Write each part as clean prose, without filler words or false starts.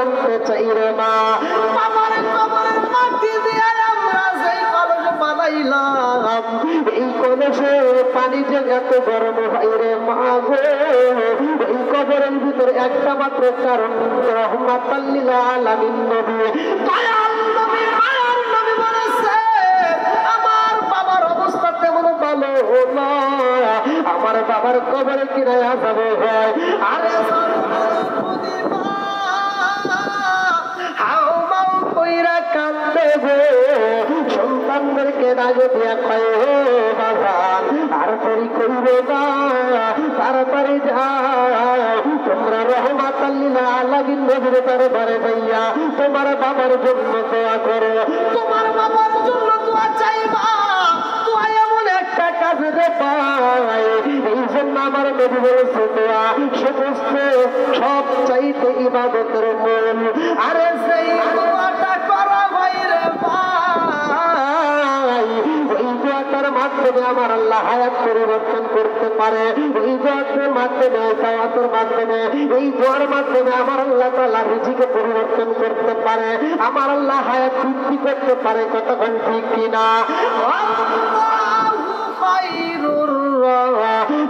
জানতে চাই রে মা, বাবার কবরের মাটি দিয়ে আমরা যেই কলস বানাইলাম, এই কলসে পানি যে এত গরম হয় রে মা গো, এই কবরের ভিতরে একটা মাত্র কারণ, রাহমাতাল লিল আলামিন নবী, দয়াল নবী, মায়ার নবী বলেছে আমার বাবার অবস্থা তেমন ভালো না, আমার বাবার কবরে কিরায় আযাব হয়। আরে সন্তানদেরকে ডাকে দিয়া কয় ও বাজান আর তরি করবে না, তাড়াতাড়ি যাও, তোমরা রাহমাতাল লিল আলামিন নবীর দরবারে যাইয়া তোমার বাবার জন্য দোয়া করো, তোমার বাবার জন্য দোয়া চাইবা, দোয়া এমন একটা কাজে রে পাই, এই জন্য আমার নবী বলেছে দোয়া সমস্ত সব চাইতে ইবাদতের মূল। আরে সেই দোয়াটা করা হয় রে ভাই, ওই দোয়াটার মাধ্যমে আমার আল্লাহ হায়াত পরিবর্তন করতে পারে, ওই দোয়াটার মাধ্যমে দাওয়াতের মাধ্যমে এই দোয়ার মাধ্যমে আমার আল্লাহ তাআলা রিজিক পরিবর্তন করতে পারে, আমার আল্লাহ হায়াত বৃদ্ধি করতে পারে। কতক্ষণ ঠিক কিনা? আল্লাহু খায়রুর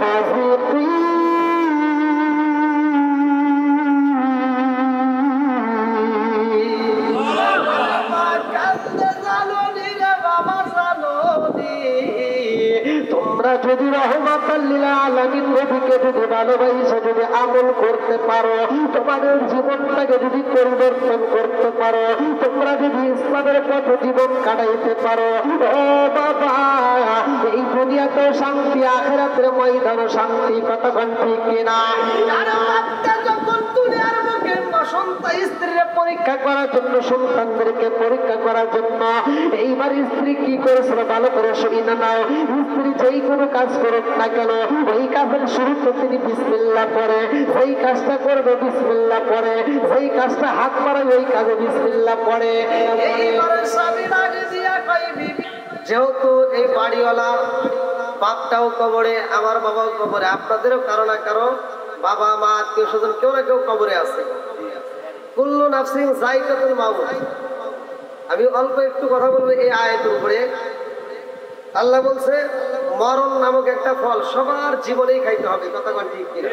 রাযিকিন। তোমরা যদি রাহমাতাল লিল আলামিন নবীকে যদি ভালোবাসা যদি আমল করতে পারো, তোমাদের জীবনটাকে যদি পরিবর্তন করতে পারো, তোমরা যদি ইসলামের পথে জীবন কাটাইতে পারো, ও বাবা এই দুনিয়াতে শান্তি, আখিরাতের ময়দানে শান্তি। কতক্ষণ ঠিক কিনা? যখন দুনিয়ার মুখে সন্তান স্ত্রীর পরীক্ষা করার জন্য, সন্তানদেরকে পরীক্ষা করার জন্য এইবার স্ত্রী কি করেছিল ভালো করে শুনে নাও, স্ত্রী যেই কোনো কাজ করুক না কেন ওই কাজের শুরুতে তিনি বিসমিল্লাহ পড়ে, যেই কাজটা করবে বিসমিল্লাহ পড়ে, যেই কাজটা হাত মারাবে ওই কাজে বিসমিল্লাহ পড়ে। এইবারে স্বামীর আগে দিয়া কই বিবি, যেহেতু এই বাড়িওয়ালা বাপটাও কবরে, আমার বাবাও কবরে, আপনাদেরও কারো না কারো বাবা মা আত্মীয় স্বজন কেউ না কেউ কবরে আছে। কুল্লু নাফসিন যায়কাতুল মাউত। আমি অল্প একটু কথা বলবো এই আয়াতের উপরে। আল্লাহ বলছে মরণ নামক একটা ফল সবার জীবনেই খাইতে হবে। কতক্ষণ ঠিক কিনা?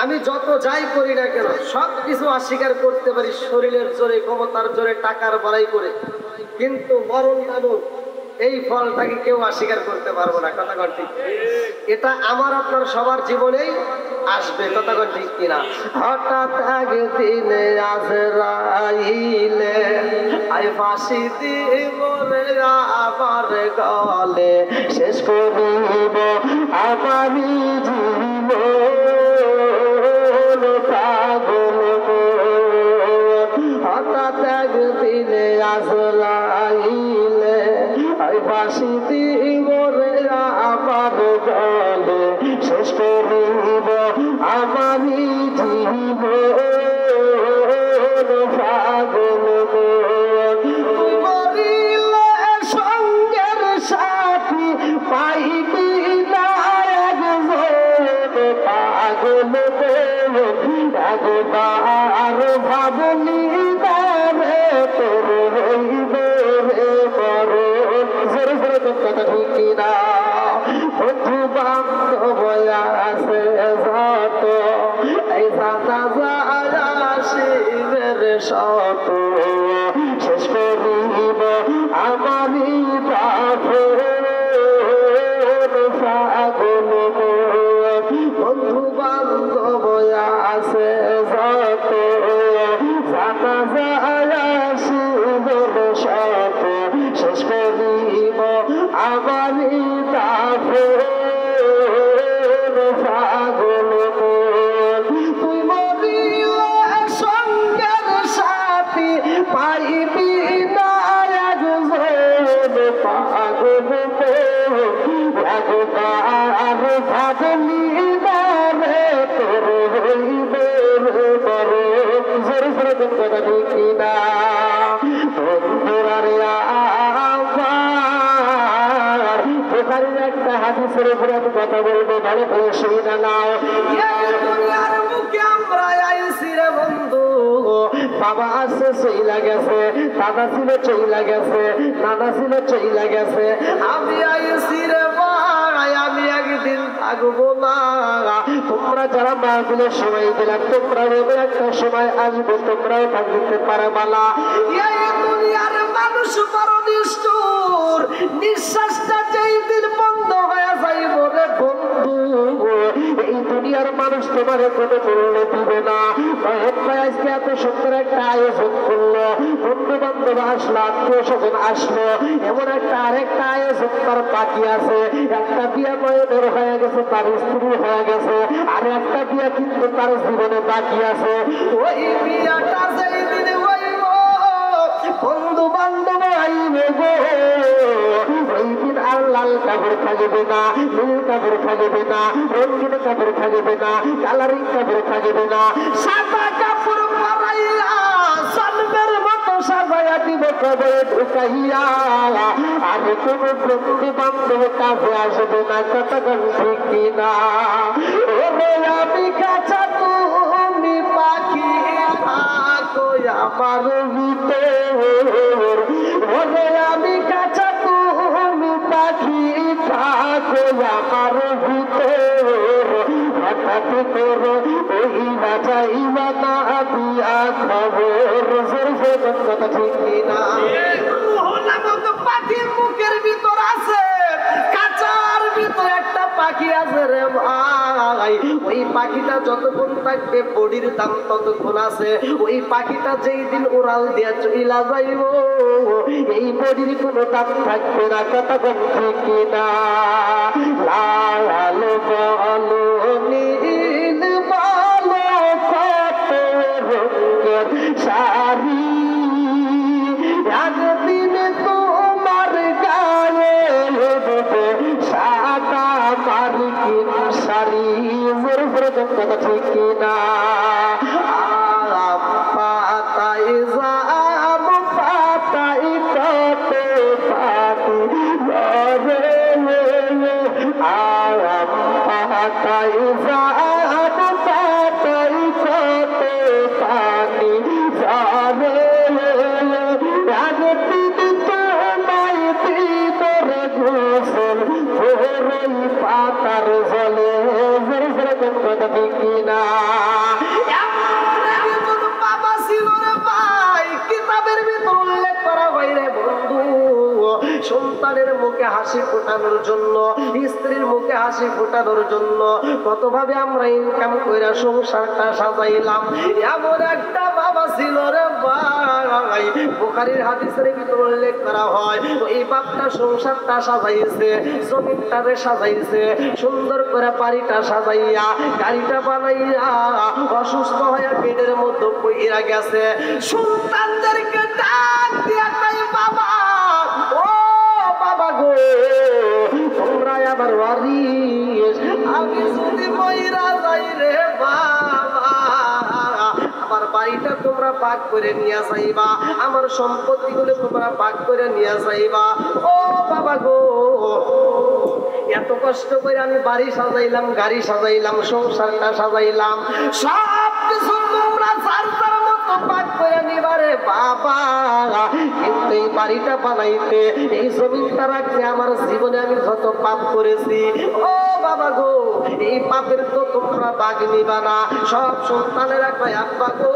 আমি যত যাই করি না কেন সব কিছু অস্বীকার করতে পারি শরীরের জোরে, ক্ষমতার জোরে, টাকার বড়াই করে, কিন্তু মরণ নামক এই ফলটাকে কেউ অস্বীকার করতে পারবো না। কতক্ষণ ঠিক? এটা আমার আপনার সবার জীবনেই আসবে। কতক্ষণ ঠিক কিনা? হঠাৎ একদিনে আজরাইলে আই ফাঁসি দিব রে আমার গলে, শেষ করিব আমারই জীবন পাগল। হঠাৎ একদিনে আজরাইলে আই ফাঁসি দিব রে আমার গলে, শেষ করিব আমারই জীবন পাগল। তুই মরিলে সঙ্গের সাথী পাইবি না একজন পাগল। একবার ভাবলি রে তোর হইবে রে বড়। জোরে জোরে তোর কথা ঠিক কিনা? বন্ধু বান্ধব আছে যত, এই জানা যায় শিবের শত, শেষ করিব আমারই পাগল পাগল। বন্ধু বান্ধব আছে যত, জানা যায় শিবের শত, শেষ করিব আমারই পাগল পাগল। তুই মরিলে সঙ্গের সাথী পাইবি না একজন পাগল। একবার ভাবলি না রে তোর হইবে রে বড়। জোরে জোরে তোর কথা ঠিক কিনা? বন্ধুরারে আমার বুখারীর একটা হাদিসের উপরে আমি কথা বলবো, ভালো করে শুনে নাও। দুনিয়ার মুখে আমরা আইছি রে বন্ধু, বাবা আছে চইলা গেছে, দাদা ছিল চইলা গেছে, নানা ছিল চইলা গেছে, আমি আইছি রে ভাই, আমি একদিন থাকবো না। তোমরা যারা মাহফিলের সময় দিলাম, তোমরা একটা সময় আসবে, তোমরাও থাকতে পারবা না। এই দুনিয়ার মানুষ বড় নিষ্ঠুর, নিঃশ্বাসটা যেই দিন বন্ধ হয়ে যাইব রে বন্ধু, এই দুনিয়ার মানুষ তোমার কোনো মূল্য দিবে না। আজকে এত সুন্দর একটা আয়োজন করলো, বন্ধু বান্ধব আসলো, আত্মীয় স্বজন আসলো, এমন একটা আরেকটা আয়োজন তার বাকি আছে। একটা বিয়ে বয়নের হয়ে গেছে, তার স্ত্রী হয়ে গেছে, আর একটা বিয়ে কিন্তু তার জীবনে বাকি আছে। ওই বিয়াটা যেই দিন হইব, বন্ধু বান্ধব আইবে গো, ওই দিন আর লাল কাপড় থাকবে না, নীল কাপড় থাকবে না, রঙিন কাপড় থাকবে না, কালারিং কাপড় থাকবে না, সাদা কাপড় পরাইয়া জন্মের মতো সাজাইয়া দিব কবরে ঢুকাইয়া। আর কোন বন্ধু বান্ধব কাছে আসবে না, কতক্ষণ ঠিক কিনা। আমি কাছা, তুমি পাখি, থাকো আমার ভিতর, আমি কাছা, তুমি পাখি, থাকো আমার ভিতর। হঠাৎ করে ওই না যাইবা না দিয়া খবর, কথা ঠিক কিনা। পাখির মুখের ভিতর আছে, কাঁচার ভিতর একটা পাখি আছে রে ভাই। ওই পাখিটা যতক্ষণ থাকবে বডির দাম ততক্ষণ আছে। ওই পাখিটা যেই দিন উড়াল দিয়া চইলা যাইব, এই বডির কোনো দাম থাকবে না, কতক্ষণ ঠিক কিনা। লাল বলো নীল বলো কত রঙের শাড়ি, একদিন তোমার গায়ে দেবে সাদা মার্কিন শাড়ি। কথা ঠিক কিনা। আম পাতাই জাম পাতাই কত পাতি রে, আম পাতাই জাম পাতাই কত পানি রে, পাতার জলে কিনা। বাবা ছিল রে ভাই, কিতাবের ভিতর উল্লেখ করা হয় রে বন্ধু, সন্তানের মুখে হাসি ফোটানোর জন্য, স্ত্রীর মুখে হাসি ফোটানোর জন্য কতভাবে আমরা ইনকাম করে সংসারটা সাজাইলাম। এমন একটা বাবা ছিল রে ভাই, বুখারীর হাদিসের ভিতর উল্লেখ করা হয়, এই বাপটা সংসারটা সাজাইছে, জমিনটারে সাজাইছে, সুন্দর করে বাড়িটা সাজাইয়া, গাড়িটা বানাইয়া, অসুস্থ হয়ে বেডের মধ্যে পইরা গেছে। সন্তানদেরকে ডাক দিয়া কই, বাবা ও বাবা গো, তোমরা আমার ওয়ারিস, আমি যদি মইরা যাই রে বাবা, আমার বাড়িটা তোমরা পাক করে নিয়ে যাইবা, আমার সম্পত্তিগুলো তোমরা পাক করে নিয়ে যাইবা। ও বাবা গো, এত কষ্ট করে আমি বাড়ি সাজাইলাম, গাড়ি সাজাইলাম, সংসারটা সাজাইলাম, সব কিছু তোমরা সারতার মতো পাক করে নিবারে বাবা, কিন্তু এই বাড়িটা বানাইতে, এই জমিনটা রাখতে আমার জীবনে আমি যত পাপ করেছি, ও বাবা গো, এই পাপের তো তোমরা ভাগ নিবা না। সব সন্তানেরা কয়, আব্বা গো,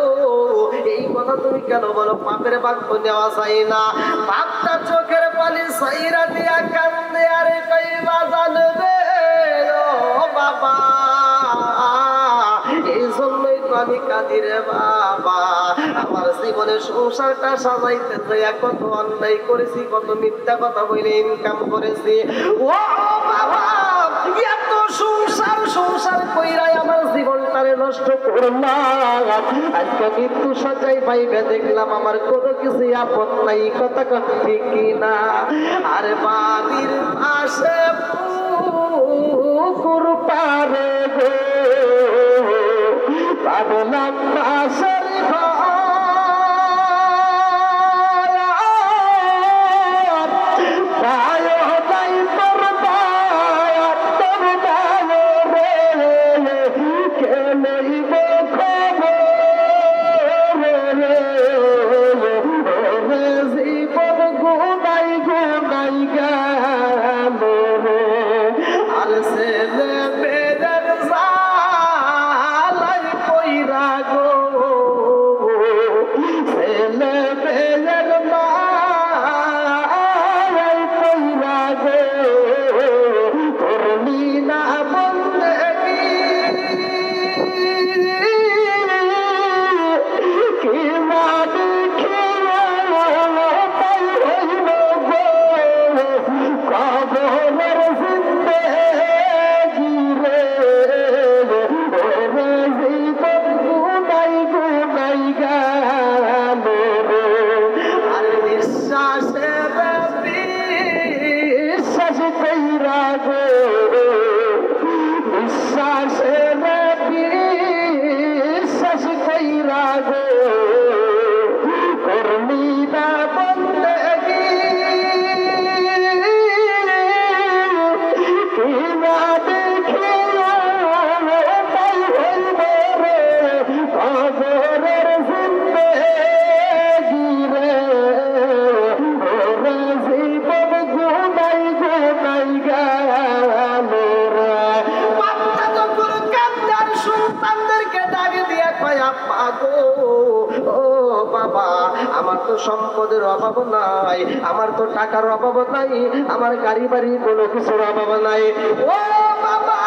এই কথা তুমি কেন বলো, পাপের ভাগ তো নেওয়া যায় না। বাপটা চোখের পানি সাইরা দিয়া কান্দে, আরে কইবা জানবে ও বাবা, এই জন্যই তো আমি কাঁদি রে বাবা। আমার জীবনে সংসারটা সাজাইতে যাইয়া কত অন্যায় করেছি, কত মিথ্যা কথা বলে ইনকাম করেছি। ও বাবা, এত সংসার সংসার কইরাই আমার জীবনটারে নষ্ট করলাম। আজকে মৃত্যু সজ্জায় পাইবে দেখলাম আমার কোনো কিছু আপদ নাই, কথা ঠিক কিনা। আরে বাড়ির পাশে পুকুর পারে গো, পাবলাম পাশের ঘর তো সম্পদের অভাব নাই, আমার তো টাকার অভাব নাই, আমার গাড়ি বাড়ি কোনো কিছুর অভাব নাই। ও বাবা,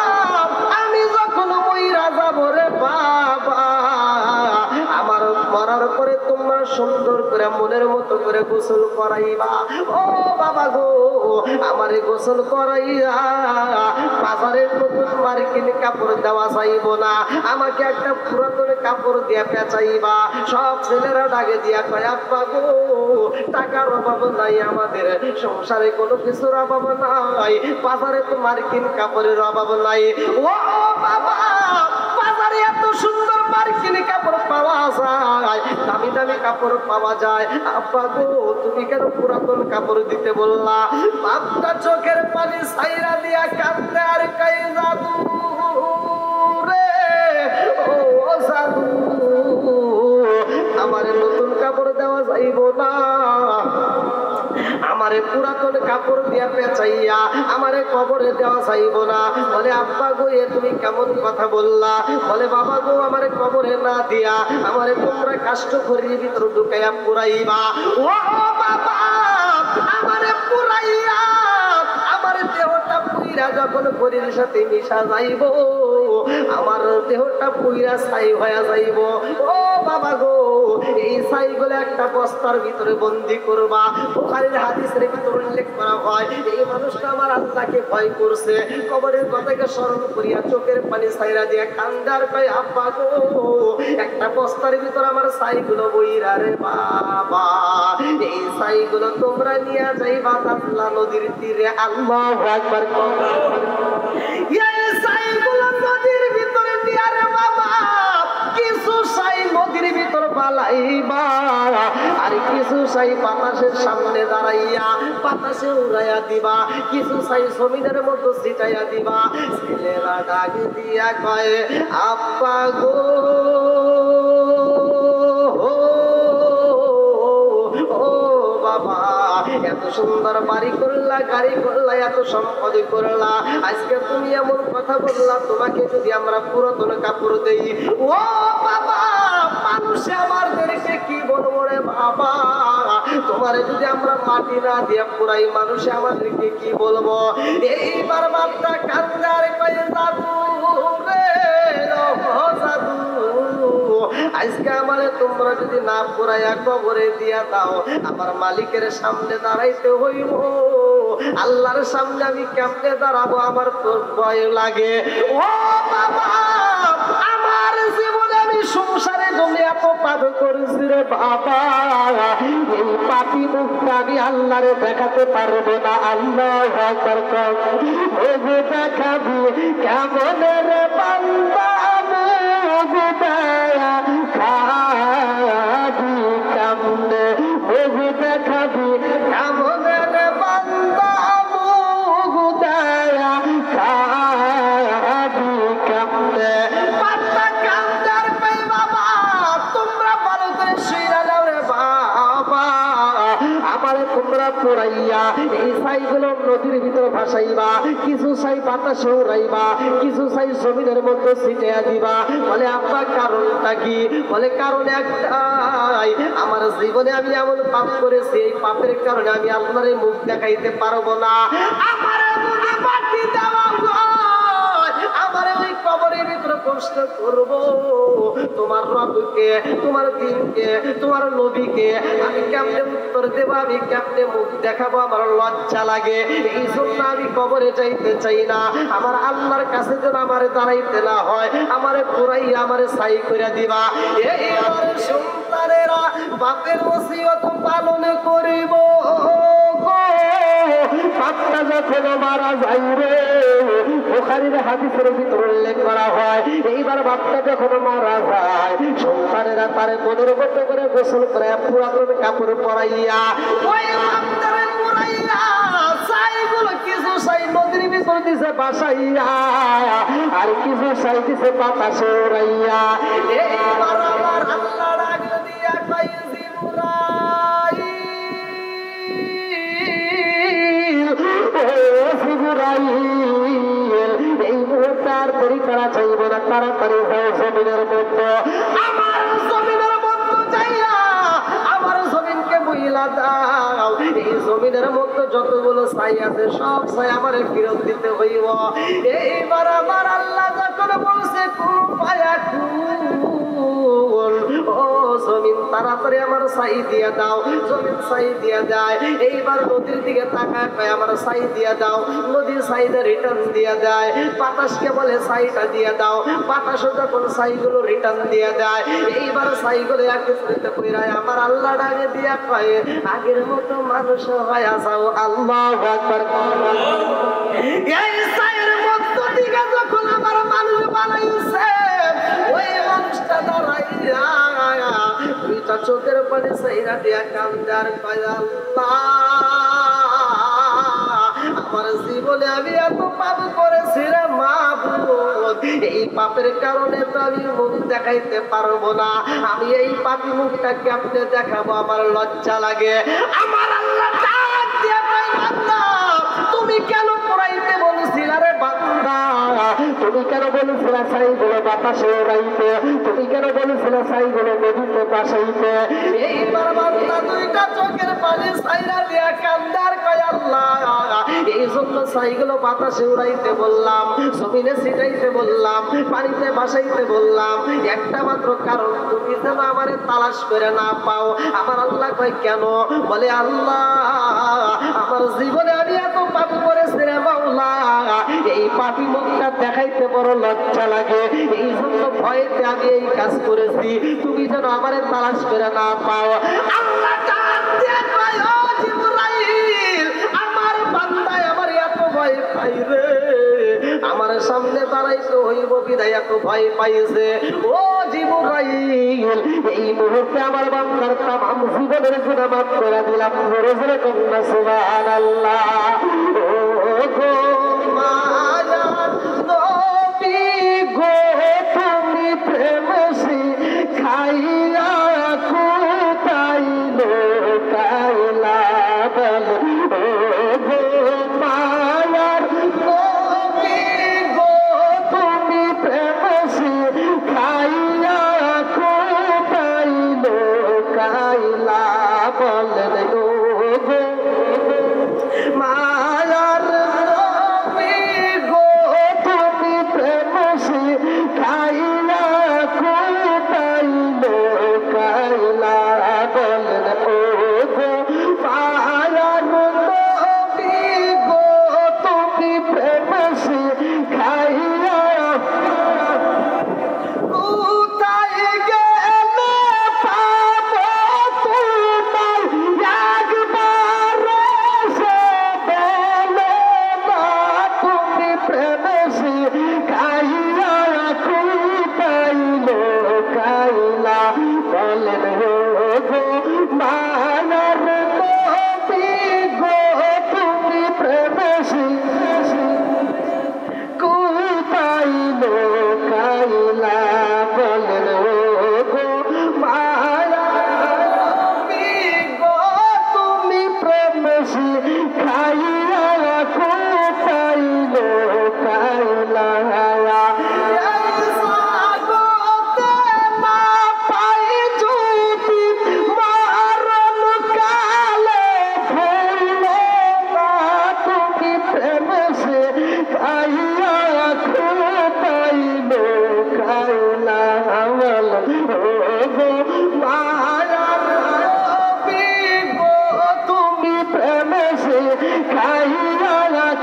আমি যখন মইরা যাব রে বাবা, আমার মরার পরে তোমরা সুন্দর করে মনের মতো করে গোসল করাইবা। ও বাবা গো, আমারে গোসল করাইয়া বাজারের নতুন মার্কিন কাপড় দেওয়া যাইব না, আমাকে একটা পুরাতন কাপড় দিয়ে পেঁচাইবা। সব ছেলেরা ডাকে দিয়া কয়, আব্বা গো, টাকার অভাব নাই, আমাদের সংসারে কোনো কিছুর অভাব নাই, বাজারে তো মার্কিন কাপড়ের অভাব নাই। ও বাবা, বাজারে এত সুন্দর মার্কিন কাপড় পাওয়া যায়, দামি দামি কাপড় পাওয়া যায়, আব্বা গো তুমি কেন পুরাতন কাপড় দিতে বললা? বাপটা চোখের পানি ছাইরা দিয়া কাঁদতে আর কই, জাদু রে, ও জাদু, আমারে নতুন কাপড় দেওয়া যাইব না, আমারে পুরাতন কাপড় দিয়া পেঁচাইয়া আমারে কবরে দেওয়া যাইব না। বলে আব্বা গো, এ তুমি কেমন কথা বললা? বলে বাবা গো, আমারে কবরে না দিয়া আমারে তোমরা কাষ্ঠ ঘরের ভিতর ঢুকাইয়া পুরাইবা। ও বাবা, আমারে পুরাইয়া আমার দেহটা পুইরা যখন ঘরের সাথে মিশা যাইব, আমার দেহটা পুইরা ছাই হয়ে যাইব। ও বাবা গো, এই ছাইগুলো একটা বস্তার ভিতরে বন্দি করবা। বুখারীর হাদিসের ভিতরে উল্লেখ করা হয়, এই মানুষটা আমার আল্লাহকে ভয় করছে, কবরের কথাকে স্মরণ করিয়া চোখের পানি ছাইরা দিয়া কান্দার কয়, আব্বা গো, একটা বস্তার ভিতরে আমার ছাইগুলো বইরা রে বাবা, এই ছাইগুলো তোমরা নিয়ে যাইবা দাজলা নদীর তীরে। আল্লাহু আকবার। এই ছাইগুলো নদীর ভিতরে দিয়া রে বাবা, কিছু ছাই নদীর ভিতর পালাইবা, আর কিছু ছাই বাতাসের সামনে দাঁড়াইয়া বাতাসে উড়াইয়া দিবা, কিছু ছাই জমিনের মতো ছিটাইয়া দিবা। ছেলেরা ডাক দিয়া কয়, আব্বা গো, ও বাবা, এত সুন্দর বাড়ি করলা, গাড়ি করলা, এত সম্পদ করলা, আজকে তুমি এমন কথা বললা, তোমাকে যদি আমরা পুরাতন কাপড় দেই, ও বাবা, মানুষে আমাদেরকে কি বলবো রে বাবা? তোমার যদি আমরা মাটি না দিয়ে পুরাই, মানুষে আমাদেরকে কি বলবো? এইবার বাপটা কান্দার কয়ে, জাদু রে, ও জাদু, আজকে আমারে তোমরা যদি না পুরাইয়া কবরে দিয়া দাও, আমার মালিকের সামনে দাঁড়াইতে হইব, আল্লাহর সামনে আমি কেমনে দাঁড়াবো? আমার তো ভয় লাগে। ও বাবা, আমার জীবনে আমি সংসারে জন্য এত পাপ করেছি রে বাবা, এই পাপী মুখটা আমি আল্লাহরে দেখাতে পারবো না। আল্লাহু আকবার। ওগো দেখাবি কেমন রে বান্দা, ওগো দয়া খাবি কেমনে, ওগো দেখাবি কেমন রে বান্দা, ওগো দয়া খাবি কেমনে। বান্দা কান্দার কই, বাবা তোমরা ভালো করে শুইরা যাও রে বাবা, আমারে তোমরা পুরাইয়া এই ছাইগুলো নদীর ভিতরে ভাসাইবা, কিছু ছাই বাতাসে উড়াইবা, কিছু ছাই জমিনের মধ্যে ছিটিয়ে দিবা। বলে আব্বা কারণটা কি? বলে কারণ একটাই, আমার জীবনে আমি এমন পাপ করেছি, এই পাপের কারণে আমি আল্লাহর মুখ দেখাইতে পারবো না। আমার যদি মাটি দেওয়া হয়, আমার ওই কবরের ভিতরে প্রশ্ন করবো, তোমার রবকে, তোমার দিনকে, তোমার নবীকে আমি কেমনে উত্তর দেবো, আমি কেমনে মুখ দেখাবো? আমার লজ্জা লাগে, এই জন্য আমি কবরে যাইতে চাই না। আমার আল্লাহর কাছে যেন আমার দাঁড়াইতে না হয়, আমারে পুরাইয়া আমারে ছাই করে দিবা। এইবার সন্তানেরা বাপের ওসিয়ত পালন করিব, বাপটা যখন মারা যাইবে, বুখারীর হাদিসের ভিতরে উল্লেখ করা হয়, এইবার বাপটা যখন মারা যায়, সন্তানেরা তারে মনের মতো করে গোসল করে পুরাতন কাপড় পরাইয়া, ওই বাপটারে পুরাইয়া ছাইগুলো কিছু ছাই নদীর ভিতর দিছে বাসাইয়া, আর কিছু ছাই দিছে বাতাসে উড়াইয়া। এইবার আমার আল্লাহ ডাক দিয়া কয়, এই মুহূর্তে আর দেরি করা চাইব না, তাড়াতাড়ি জমিনের মধ্যে, আমার জমিনের মধ্যে যাইয়া আমার জমিনকে আল্লাহ দাও, এই জমিনের মধ্যে যতগুলো ছাই আছে সব ছাই আমার ফেরত দিতে হইব। এইবার আমার আল্লাহ যখন বলছে কুল ফায়াকুল, ও জমিন তাড়াতাড়ি আমার ছাই দিয়ে দাও, জমিন ছাই দিয়ে দেয়। এইবার নদীর দিকে তাকায় পায় আমার ছাই দিয়ে দাও, নদীর ছাইটা রিটার্ন দিয়ে দেয়। বাতাসকে বলে ছাইটা দিয়ে দাও, বাতাসও যখন ছাইগুলো রিটার্ন দিয়ে দেয়। এইবার ছাইগুলো একত্রিত কইরা আমার আল্লাহ ডাকে দিয়া কয় আগের মতো মানুষ হয় যাও। আল্লাহু আকবার। এই ছাইয়ের মধ্য থেকে যখন আমার মানুষ বানাইছে, ওই মানুষটা দাঁড়াইয়া দুইটা চোখের পানি ছাইরা দিয়া কান্দার কয় আল্লাহ আমার জীবনে আমি এত পাপ করেছি রে মাবুদ, এই পাপের কারণে তো আমি মুখ দেখাইতে পারবো না, আমি এই পাপী মুখটা কেমনে দেখাবো, আমার লজ্জা লাগে। আমার আল্লাহ ডাক দিয়ে কয় বান্দা তুমি কেন পড়াইতে বলছিলা রে বান্দা, তুমি কেন বলছিলা ছাইগুলো বাতাসে উড়াইতে, তুমি কেন বলছিলা ছাইগুলো নদীতে ভাসাইতে। এইবার বান্দা দুইটা চোখের পানি ছাইরা দিয়া কান্দার কয় আল্লাহ এই জন্য ছাইগুলো বাতাসে উড়াইতে বললাম, জমিনে ছিটাইতে বললাম, পানিতে ভাসাইতে বললাম, একটা মাত্র কারণ তুমি যেন আমারে তালাশ করে না পাও। আমার আল্লাহ কয় কেন? বলে আল্লাহ আমার জীবনে আমি এত পাপ করেছি রে মাওলা, এই পাপী মুখটা দেখাইতে বড় লজ্জা লাগে, এই জন্য ভয়েতে আমি এই কাজ করেছি, তুমি যেন আমারে তালাশ করে না পাও। আল্লাহ ডাক দিয়ে কয় ও জিবরাইল আমার বান্দায় আমার এত ভয় পাই রে, আমার সামনে দাঁড়াইতে হইব বিদায় এত ভয় পাইছে। ও জিবরাইল এই মুহূর্তে আমার বান্দার তামাম জীবনের গুনাহ মাফ করে দিলাম। জোরে জোরে কন্যা সুবহানাল্লাহ। ও গো মায়ার নবী গো তুমি প্রেম শিখাইয়া কোথায় লোকাইলা বল, ও গো মায়ার নবী গো তুমি প্রেম শিখাইয়া কোথায় লোকাইলা বলেন, ও গো মায়ার নবী গো তুমি প্রেম শিখাইয়া কোথায় লোকাইলা বলেন, ও গো মায়ার নবী গো তুমি প্রেম শিখাইয়া কোথায় গেলে পাবো তোমার একবার সে বলো না, তুমি প্রেম শিখাইয়া কোথায় লোকাইলা বলেন, ও গো মায়ার নবী গো তুমি প্রেম কোথায় লোকাইলা বলেন, ও গো মায়ার নবী গো তুমি প্রেম শিখাইয়া কোথায় লোকাইলা। এই জগতে না পাই যদি মরণ কালে ভুলো না, তুমি প্রেম শিখাইয়া কোথায় লোকাইলা বলেন, ও গো মায়ার নবী গো তুমি প্রেম শিখাইয়া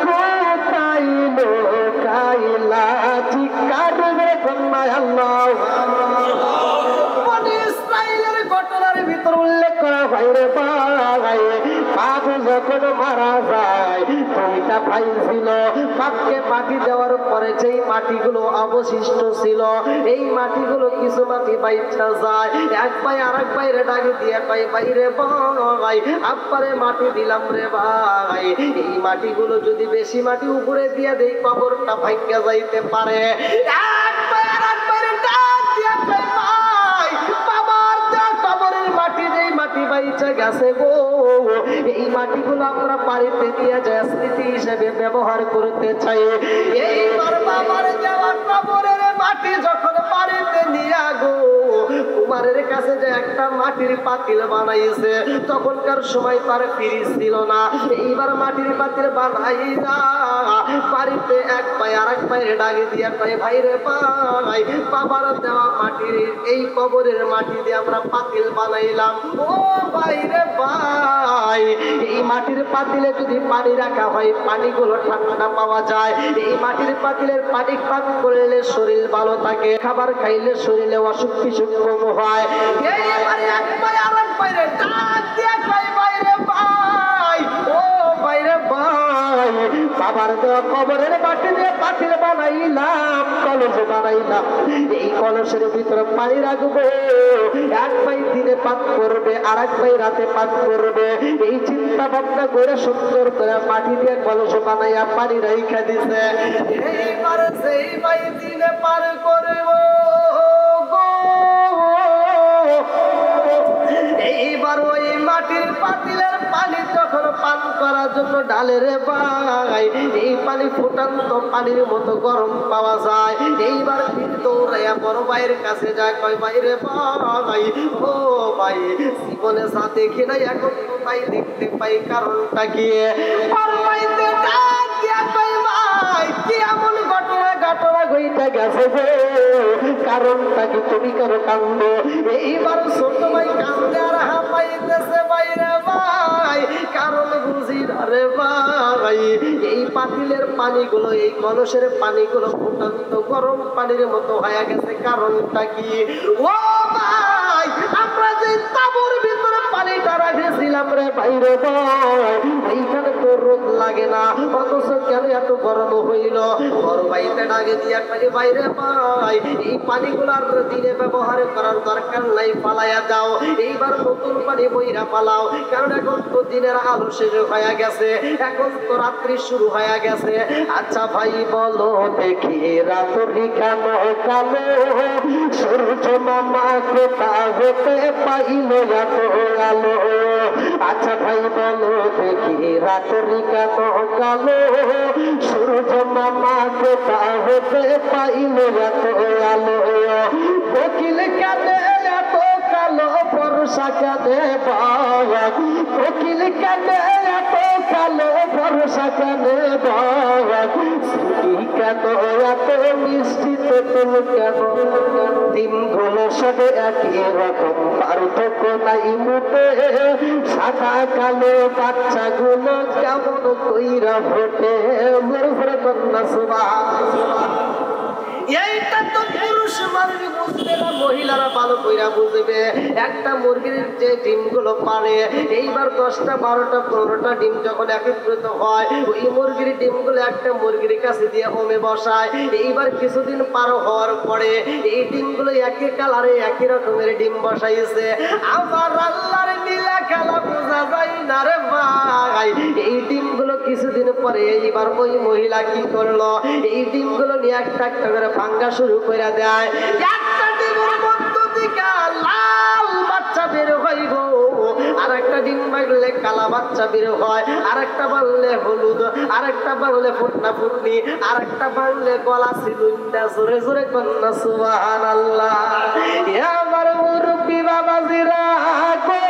কোথায় লোকাইলা। চিৎকার করে কন্যা আল্লাহ। বনি ইসরাইলের ঘটনার ভিতর উল্লেখ করা হয় রে ভাই, বাবু যখন মারা যায় দুইটা ভাই ছিল, বাপকে মাটি দেওয়ার পরে যেই মাটিগুলো অবশিষ্ট ছিল এই মাটিগুলো কিছু মাটি বাইচা যায়, এক ভাই আর এক ভাইরে ডাকে দিয়ে কয় ভাইরে ভাই আব্বারে মাটি দিলাম রে ভাই, এই মাটিগুলো যদি বেশি মাটি উপরে দিয়ে দেই কবরটা ভাঙ্গা যাইতে পারে। এক ভাই আর এক ভাইরে ডাক দিয়ে কয় ভাই বাবার দেওয়া কবরের মাটি যেই মাটি বাইচা গেছে গো, এই মাটিগুলো আমরা বাড়িতে নিয়ে যায় স্মৃতি হিসেবে ব্যবহার করতে চাই। এইবার বাবার দেওয়া কবরের মাটি যখন বাড়িতে নিয়ে গো দুয়ারের কাছে যে একটা মাটির পাতিল বানাইছে, তখনকার সময় তার ফ্রিজ ছিল না। এইবার মাটির পাতিল বানাইলা বাড়িতে এক পায়ে আর এক পায়ে ডাকে দিয়া কয়, ভাই রে ভাই, বাবার দেওয়া মাটির এই কবরের মাটি দিয়ে আমরা পাতিল বানাইলাম। ও ভাই রে ভাই, এই মাটির পাতিলে যদি পানি রাখা হয় পানিগুলো ঠান্ডা পাওয়া যায়। এই মাটির পাতিলের পানি পান করলে শরীর ভালো থাকে, খাবার খাইলে শরীরে অসুখ বিসুখ কম হয়। এইবারে এক পায়ে আর এক পায়ে ডাক দিয়া কয়, ভাই রে ভাই, ও ভাই রে ভাই, বাবার দেওয়া কবরের মাটি দিয়ে পাতিল বানাইলাম, কলস বানাইলাম। এই কলসের ভিতরে পানি রাখবো, এক পাই দিনে পান করবে আর এক পাই রাতে পান করবে। এই চিন্তা ভাবনা করে সুন্দর করে মাটি দিয়ে কলস বানাইয়া পানি রাইখা দিছে। এইবার সেই পাই দিনে পার করবো, এইবার ওই মাটির পাতিলের পানি যখন পান করার জন্য ডালে রে ভাই, এই পানি ফুটান্ত পানির মতো গরম পাওয়া যায়। এইবার ফির দৌড়াইয়া বড় ভাইয়ের কাছে যায়, কয় ভাই রে ভাই, ও ভাই, জীবনে যা দেখি নাই এখন ভাই দেখতে পাই, কারণটা কি? বড় ভাইতে ডাক দিয়া কয়, ভাই কি এমন ঘটনা ঘটনা গেছে গো, কারণটা কি? তুমি কারো কান্দ? এইবার ছোট ভাই কান্দে আর হাঁপাইতেছে, ভাই রে ভাই, কারণ বুঝি না রে ভাই। এই পাতিলের পানিগুলো, এই কলসের পানিগুলো ফুটান্ত গরম পানির মতো হয়ে গেছে, কারণটা কি? ও ভাই, আমরা যে তাবুর ভিতরে পানিটা রাখেছিলাম রে ভাই রে ভাই, এইখানে তো রোদ লাগে না, অথচ কেন এত গরম হইল? বড় ভাইতে ডাকে দিয়া কয়, ভাই রে ভাই, এই পানিগুলার দিনে ব্যবহার করার দরকার নাই, পালাইয়া দাও। এইবার নতুন পানি বইরা পালাও, কারণ এখন তো দিনের আলো শেষ হয়ে গেছে, এখন তো রাত্রি শুরু হয়ে গেছে। আচ্ছা ভাই বলো দেখি, রাত্রি কেন কালো, সূর্য মামা কোথা হতে পাইল এত আলো? আচ্ছা ভাই বলো দেখি, রাত্রি কেন কালো, সূর্য মামা কোথা হতে পাইল এত আলো? কোকিল কেন এত কালো, বর্ষা কেন বাবা, কোকিল কেন এত কালো, বর্ষা কেন বাবা, শ্রুতি কেন এত মিষ্টি, তেতুল কেন? দিনগুলো সব একই রকম, পার্থক্য নাই মুটে, সাদা কালো বাচ্চাগুলো কেমন কইরা ফোটে। কন্যা সুবহানাল্লাহ। এইটা তো পুরুষ মানুষ বুঝবে না, মহিলারা ভালো কইরা বুঝবে। একটা মুরগির যে ডিমগুলো পারে, এইবার 10টা 12টা 15টা ডিম যখন একত্রিত হয়, ওই মুরগির ডিমগুলো একটা মুরগির কাছে দিয়ে ওমে বসায়। এইবার কিছুদিন পার হওয়ার পরে এই ডিমগুলো একই কালারে একই রকমের ডিম বসাইছে। আমার আল্লাহর লীলা খেলা বোঝা যায় না রে ভাই। এই ডিমগুলো কিছুদিন পরে এইবার ওই মহিলা কি করলো, এই ডিমগুলো নিয়ে একটা একটা করে ভাঙ্গা শুরু করে দেয়। একটা ডিমের মধ্য থেকে লাল বাচ্চা বের হয় গো, আর একটা ডিম ভাঙলে কালা বাচ্চা বের হয়, আর একটা ভাঙলে হলুদ, আর একটা ভাঙলে ফুটনা ফুটনি, আর একটা ভাঙলে গলা সিলুন্ডা। জোরে জোরে কন্যা সুবহানাল্লাহ। আমার মুরব্বি বাবাজিরা গো,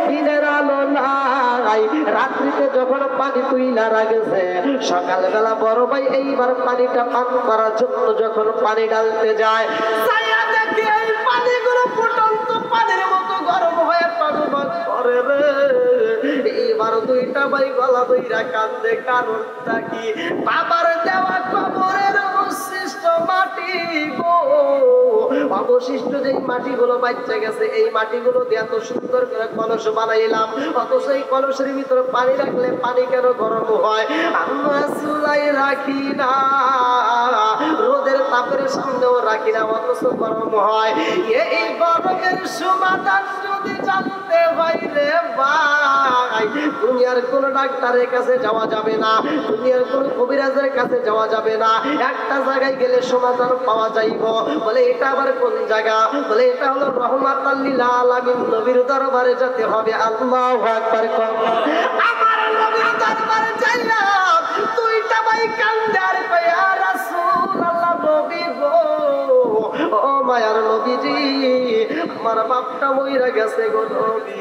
দিনের আলো নাই, রাত্রিতে যখন পানি তুইলা রাখেছে, সকালবেলা বড় ভাই এইবার পানিটা পান করার জন্য যখন পানি ডালতে যায়, দেখি এই পানিগুলো ফুটন্ত পানির মতো গরম হয়ে টগবগ করে রে। এইবার দুইটা ভাই গলা দইরা কান্দে, কারণটা কি? বাবার দেওয়া কবরের অবশিষ্ট মাটি গো, অবশিষ্ট যেই মাটিগুলো বাচ্চা গেছে, এই মাটিগুলো দিয়ে এত সুন্দর করে কলস বানাইলাম, অথচ এই কলসের ভিতরে পানি রাখলে পানি কেন গরম হয়? আমরা চুলাই রাখি না, রোদের তাপের সামনেও রাখি না, অথচ গরম হয়। এই গরমের সমাধান যদি জানতে হয় রে ভাই, দুনিয়ার কোন ডাক্তারের কাছে যাওয়া যাবে না, দুনিয়ার কোন কবিরাজের কাছে যাওয়া যাবে না। একটা জায়গায় গেলে সমাধান পাওয়া যাইব। বলে এটা আবার কোন জায়গা? বলে এটা হলো রহমাতাল লিল আলামিন, নবীর দরবারে যেতে হবে। আল্লাহু আকবার। আমার নবীর দরবারে যাইলাম, দুইটা ভাই কান্দে আর কয়, ইয়া রাসূলুল্লাহ, নবী গো, ও মায়ার নবীজি আমার বাপটা মইরা গেছে গো নবী,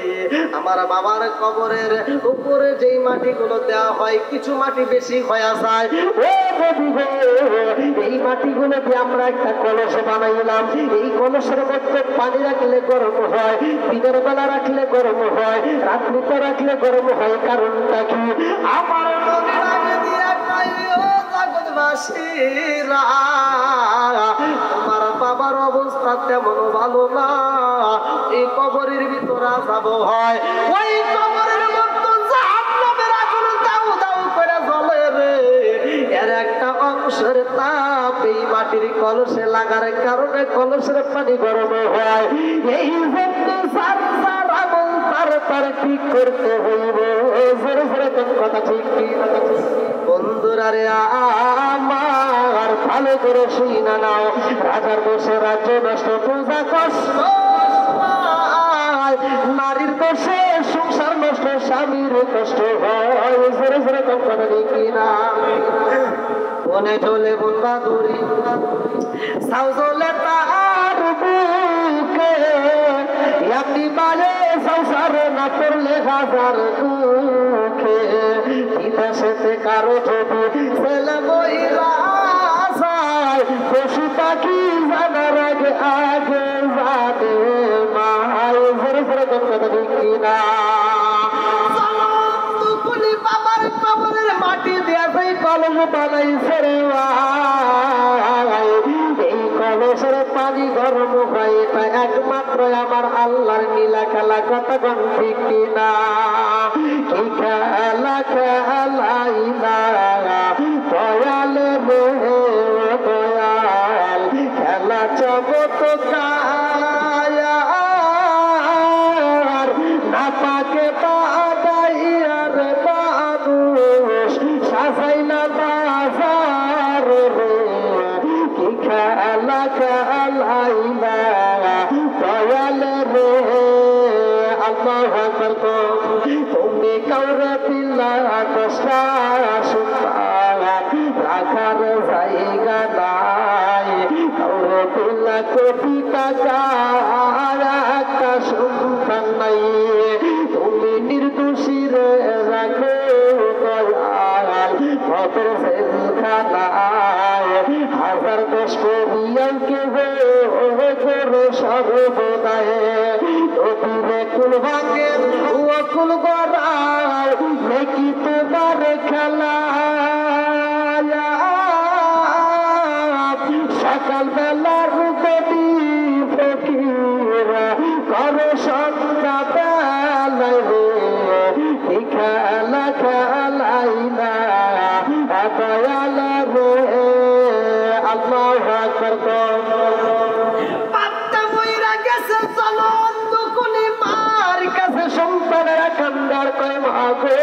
আমার বাবার কবরের উপরে যেই মাটিগুলো দেওয়া হয় কিছু মাটি বেশি হয়ে যায়, ও নবী গো এই মাটিগুলো দিয়ে আমরা একটা কলস বানাইলাম, এই কলসের মধ্যে পানি রাখলে গরম হয়, দিনের বেলা রাখলে গরম হয়, রাত্রিতে রাখলে গরম হয়, কারণটা কি? আমার নবীর আগে দিয়া কইও জগৎবাসীরা আমার বাবার অবস্থা তেমন ভালো না, এই কবরের ভিতর আযাব হয়, ওই কবরের মধ্যে জাহান্নামের আগুন দাউ দাউ করে জ্বলে রে, এর একটা অংশের তাপ এই মাটির কলসে লাগার কারণে কলসের পানি গরম হয়। এই জন্য সার সার আমল তার ঠিক করতে হইবে, জোরে জোরে কোন কথা ঠিক কি বন্ধুরা রে আমার ভালো করে শুই না নাও, রাজার দোষে রাজ্য নষ্ট, পূজা কষ্ট, নারীর দোষে সংসার নষ্ট, স্বামীর কষ্ট হয়, জোরে জোরে কোন কথা ঠিক কিনা বনে চলে বন্ধা দূরি সাউজলে তার বুকে এমনি বালে সংসার না করলে হাজার দুঃখে বিদেশেতে কারো যদি ছেলে বইরা যায়, পশু পাখি জানার আগে আগে যাবে মায়, ঘুরে ঘুরে কোন কথা ঠিক কিনা বাবার কবরের মাটি দিয়ে সেই কলস বানাইছে রে ভাই, এই কলসের পানি গরম হয়, এটা একমাত্র আমার আল্লাহর নীলা খেলা, কথা কোন ঠিক কিনা কি খেলা খেলাইলা দয়াল রে দয়াল, খেলা চমৎকার না পাকে বাদাইয়ার মানুষ সাজাইলা বাজার রে, কি খেলা খেলাইলা দয়াল রে আল্লাহু আকবার। তুমি কাউরে দিলা কষ্ট রাখার জায়গা নাই, কাউরে দিলা কোটি টাকা একটা সন্তান নাই, তুমি নির্দোষী রে রাখো দয়াল ভদ্র জেলখানায়, হাজার দশ করিয়াও কেহ করে সর্বদায়, নদীরে কুল ভাঙে ও কুল গড়ায়, নাকি তোমার খেলা সকাল বেলার গদি ফকিরা করো সন্ধ্যা বেলায় রে, কি খেলা খেলাইলা দয়াল রে আল্লাহু আকবার। পাত্তা বইরা গেছে চলো অন্ধকুনি মার কাছে, সন্তানেরা কান্দার কয় মা গো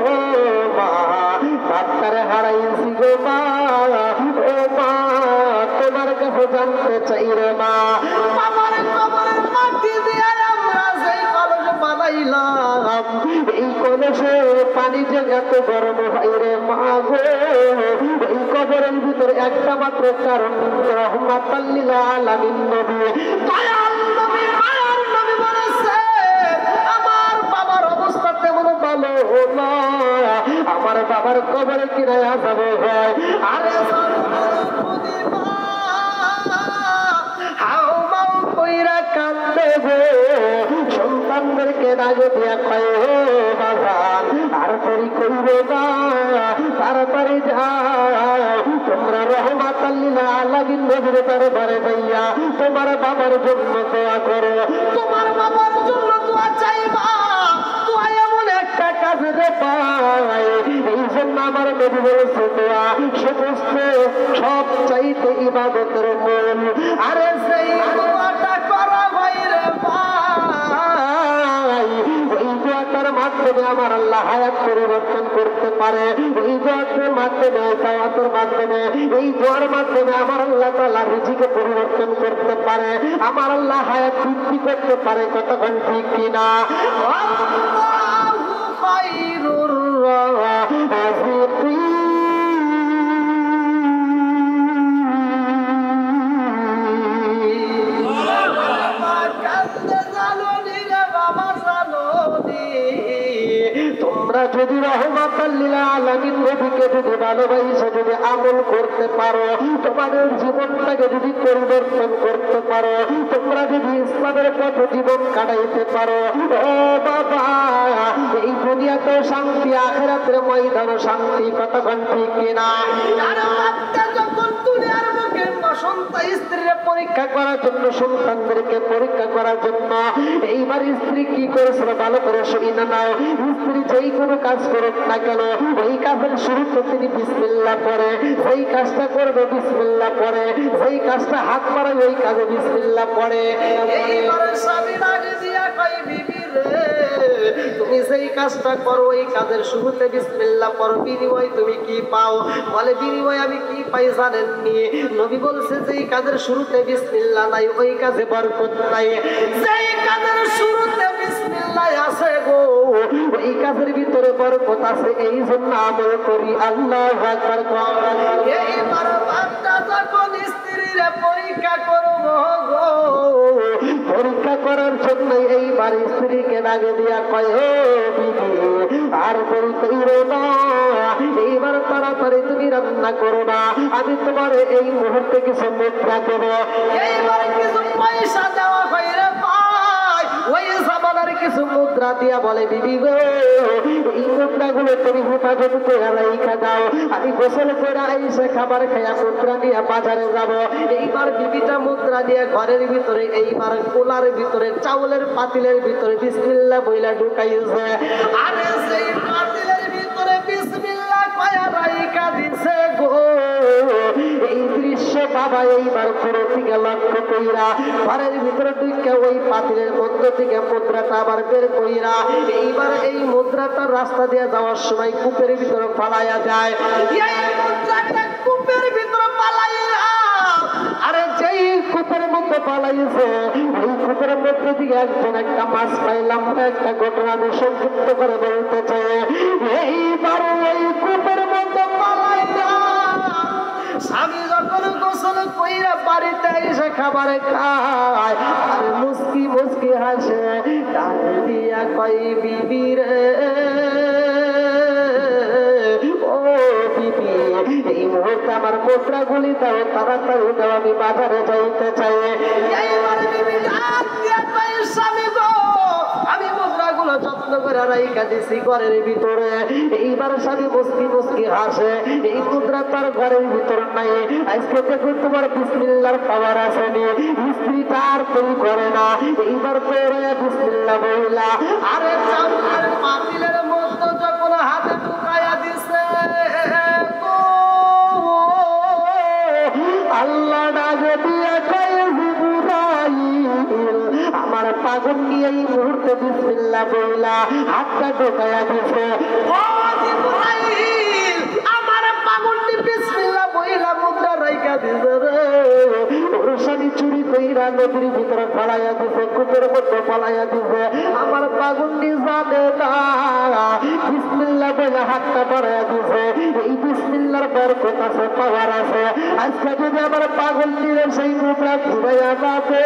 ও মা, পাত্তার হারাইছি গো মা, ও মা তোমার কাছে জানতে চাই রে মা, বাবার কবরের মাটি দিয়ে আমরা সেই কলস বানাইলাম, এই কলসে পানি যে এত গরম হয় রে মা গো, এই কবরের ভিতরে একটা মাত্র কারণ রাহমাতাল লিল আলামিন নবী, দয়াল নবী মায়ার নবী বলেছে আমার বাবার অবস্থা তেমন ভালো না, আমার বাবার কবরে কিরায় আযাব হয়, আরে হাও মাও কইরা কান্দে গো, সন্তানদেরকে ডাকে দিয়া কয় ও বাজান আর তরি কইবে না, তাড়াতাড়ি যাও তোমরা রাহমাতাল লিল আলামিন নবীর দরবারে যাইয়া তোমার বাবার জন্য দোয়া করো, তোমার বাবার জন্য দোয়া চাইবা, দোয়া এমন একটা কাজ রে পাই, এই জন্য আমার নবী বলেছে দোয়া সমস্ত সব চাইতে ইবাদতের মূল, আরে সেই দোয়াটা করা হয় রে ভাই, ওই দোয়াটার মাধ্যমে আমার আল্লাহ হায়াত পরিবর্তন করতে পারে, ওই দোয়াটার মাধ্যমে দাওয়াতের মাধ্যমে এই দোয়ার মাধ্যমে আমার আল্লাহ তাআলা রিজিক পরিবর্তন করতে পারে, আমার আল্লাহ হায়াত বৃদ্ধি করতে পারে, কতক্ষণ ঠিক কিনা আল্লাহু খায়রুর রাযিকিন। তোমরা যদি রহমাতাল লিল আলামিন নবীকে যদি ভালোবাসে যদি আমল করতে পারো, তোমাদের জীবনটাকে যদি পরিবর্তন করতে পারো, তোমরা যদি ইসলামের পথে জীবন কাটাইতে পারো, ও বাবা এই দুনিয়াতে শান্তি, আখিরাতের ময়দানে শান্তি। কথা কোন ঠিক কিনা? আর বাচ্চা যখন দুনিয়ার মুখে বসন্ত স্ত্রীর পরীক্ষা করার জন্য, সন্তানদেরকে পরীক্ষা করার জন্য এইবার স্ত্রী কি করেছিল ভালো করে শুনে নাও। স্ত্রী যেই কোনো কাজ করুক না কেন, ওই কাজের শুরুতে তিনি বিসমিল্লাহ পড়ে, যেই কাজটা করবে বিসমিল্লাহ পড়ে, যেই কাজটা হাত মারাবে ওই কাজে বিসমিল্লাহ পড়ে। এইবারে স্বামী আগে দিয়া কই বিবি রে, তুমি যেই কাজটা করো ওই কাজের শুরুতে বিসমিল্লাহ পড়ো, বিনিময় তুমি কি পাও? বলে বিনিময় আমি কি পাই জানেননি? নবী বলছে যেই কাজের শুরুতে বিসমিল্লাহ নাই ওই কাজে বরকত নাই, যেই কাজের শুরুতে বিসমিল্লাহ আছে গো ওই কাজের ভিতরে বরকত আছে। এই জন্য আমল করি। আল্লাহু আকবার। এইবার বান্দা যখন স্ত্রীর পরীক্ষা করব গো, পরীক্ষা করার জন্য এইবার স্ত্রীকে ডাকে দিয়া কয়, ও বিবি আর দেরি কইরো না, এইবার তাড়াতাড়ি তুমি রান্না করো না, আমি তোমার এই মুহূর্তে কিছু মুদ্রা দেব। এইবার কিছু পয়সা দেওয়া হয় রে ভাই, ওই জামানার কিছু মুদ্রা দিয়া বলে বিবি গো এই মুদ্রাগুলো তুমি হেফাজত করে রাইখা দাও, আমি গোসল করে আইসে খাবার খাইয়া মুদ্রা নিয়ে বাজারে যাব। এইবার বিবিটা মুদ্রা দিয়ে ঘরের ভিতরে এইবার কোলার ভিতরে চাউলের পাতিলের ভিতরে বিসমিল্লাহ বইলা ঢুকাইছে। আরে সেই পাতিলের ভিতরে বিসমিল্লাহ কয়া রাইখা দিছে গো। এই দৃশ্য বাবা এইবার ঘুরে থেকে লক্ষ্য কইরা ঘরের ভিতরে ঢুকে ওই পাতিলের মধ্য থেকে মুদ্রাটা আবার বের কইরা এইবার এই মুদ্রাটা রাস্তা দিয়ে যাওয়ার সময় কূপের ভিতরে ফালাইয়া যায়। এই মুদ্রাটা কূপের ভিতরে পালাইয়া, আরে যেই কূপের মধ্যে পালাইছে ওই কূপের মধ্যে থেকে একজন একটা মাছ পাইলাম, একটা ঘটনা সংযুক্ত করে বলতে চাই। এইবার ওই কূপের মধ্যে পালাইয়া স্বামী যখন গোসল কইরা বাড়িতে এসে খাবার খায় আর মুস্কি মুস্কি হাসে, ডাক দিয়া কই বিবি রে, ও বিবি এই মুহূর্তে আমার মুদ্রাগুলি দাও, তাড়াতাড়ি দাও, আমি বাজারে যাইতে চাই। এইবার বিবি ডাক দিয়া কই স্বামী গো আমি মুদ্রাগুলো যত্ন করে রাইখা দিছি ঘরের ভিতরে। এইবার স্বামী মুস্কি মুস্কি হাসে, এই মুদ্রা তার ঘরের ভিতর নাই। আজকে দেখুন তোমার বিসমিল্লাহর পাওয়ার আসেনি, স্ত্রীটা আর তৈরি করে না। এইবার পড়ে বিসমিল্লাহ বইলা আরে চাউলের পাতিলের মধ্যে যখন হাতে ঢুকাইয়া দিছে আল্লাহ ডাকে দিয়া কয় জিবরাইল আমার পাগল নিয়ে এই মুহূর্তে বিসমিল্লাহ বইলা হাতটা ঢুকাইয়া দিছে। ও জিবরাইল আমার পাগল নিয়ে বিসমিল্লাহ বইলা মুদ্রা রাইখা দিছে রে। ওর স্বামী চুরি কইরা নদীর ভিতরে ফালাইয়া দিছে, কূপের মধ্যে ফালাইয়া দিছে। আমার পাগল নিয়ে জানে না বিসমিল্লাহ বইলা হাতটা বাড়াইয়া দিছে। এই বিসমিল্লাহর বরকত আছে, পাওয়ার আছে। আজকে যদি আমার পাগল নিয়ে সেই মুদ্রা ঘুরাইয়া না দে,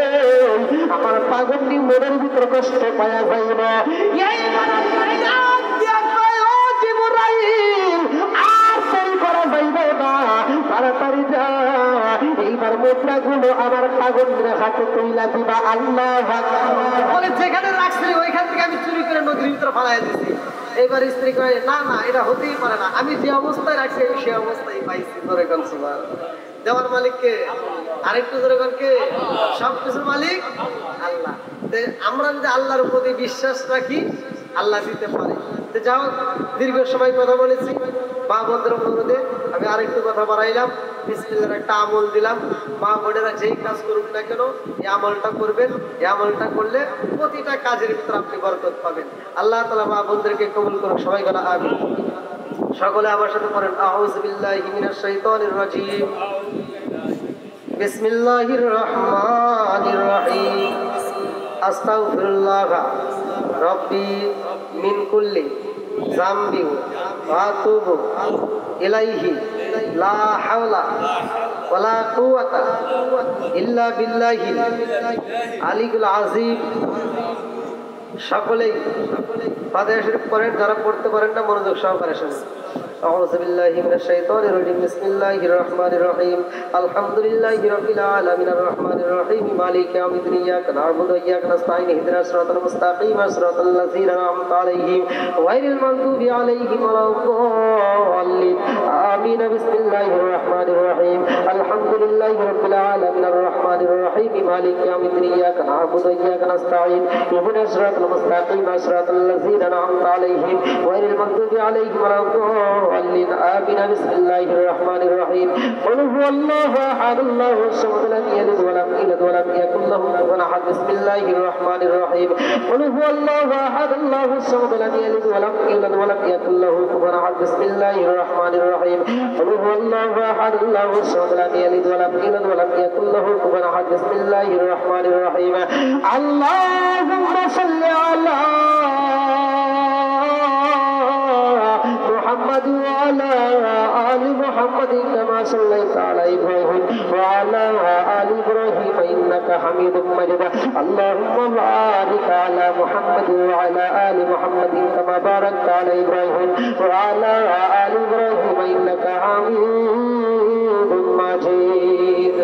আমার পাগল নিয়ে মনের ভিতরে কষ্ট পাওয়া যাইব। এই আর তৈরি করা যাইব না, তাড়াতাড়ি যা এইবার মুদ্রাগুলো আমার পাগলের হাতে তুইলা দিবা। আল্লাহ বলে যেখানে রাখছি ওইখান থেকে আমি চুরি করে নদীর ভিতরে ফালাই দিছি। এইবার স্ত্রী কয় না না এটা হতেই পারে না, আমি যে অবস্থায় রাখছি আমি সে অবস্থায় পাইছি। ধরে কোন সুবহান দেওয়ার মালিক কে? আরেকটু ধরে কোন কে? সবকিছুর মালিক আল্লাহ। আমরা যদি আল্লাহর প্রতি বিশ্বাস রাখি আল্লাহ দিতে পারে। যাও দীর্ঘ সময় কথা বলেছি, মা বোনদের অনুরোধে আমি আরেকটু কথা বাড়াইলাম। বিসমিল্লাহর একটা আমল দিলাম। মা বোনেরা যেই কাজ করুক না কেন এই আমলটা করবেন। এই আমলটা করলে প্রতিটা কাজের ভিতরে আপনি বরকত পাবেন। আল্লাহ তাআলা মা বোনদেরকে কবুল করুন। সবাই বলা আমিন। সকলে আমার সাথে পড়েন আউযু বিল্লাহি মিনাশ শাইতানির রাজীম। বিসমিল্লাহির রহমানির রহিম। আস্তাগফিরুল্লাহ রব্বি মিন কুল্লি যামবি ওয়া আতুবু ইলাইহি লা হাওলা ওয়ালা কুওয়াতা ইল্লা বিল্লাহিল আলিয়্যিল আযীম। সকলেই ফাতিহা শরীফ পড়েন, যারা পড়তে পারেন না মনোযোগ সহকারে শুনুন। أعوذ بالله من الشيطان الرجيم بسم الله الرحمن الرحيم الحمد لله رب العالمين الرحمن الرحيم مالك يوم الدين إياك نعبد وإياك نستعين اهدنا الصراط المستقيم صراط الذين أنعمت عليهم غير المغضوب عليهم ولا الضالين آمين بسم الله الرحمن الرحيم الحمد لله رب العالمين الرحمن الرحيم مالك يوم الدين إياك نعبد وإياك نستعين اهدنا الصراط المستقيم صراط الذين أنعمت عليهم غير المغضوب عليهم ولا الضالين آمين بسم الله الرحمن الرحيم قل هو الله أحد الله الصمد لم يلد ولم يولد ولم يكن له كفوا أحد بسم الله الرحمن الرحيم قل هو الله أحد الله الصمد لم يلد ولم يولد ولم يكن له كفوا أحد بسم الله الرحمن الرحيم قل هو الله أحد الله الصمد لم يلد ولم يولد ولم يكن له كفوا أحد بسم الله الرحمن الرحيم اللهم صل على محمد وعلى آل محمد كما صليت على إبراهيم وعلى آل إبراهيم إنك حميد مجيد اللهم بارك على محمد وعلى آل محمد كما باركت على إبراهيم وعلى آل إبراهيم إنك حميد مجيد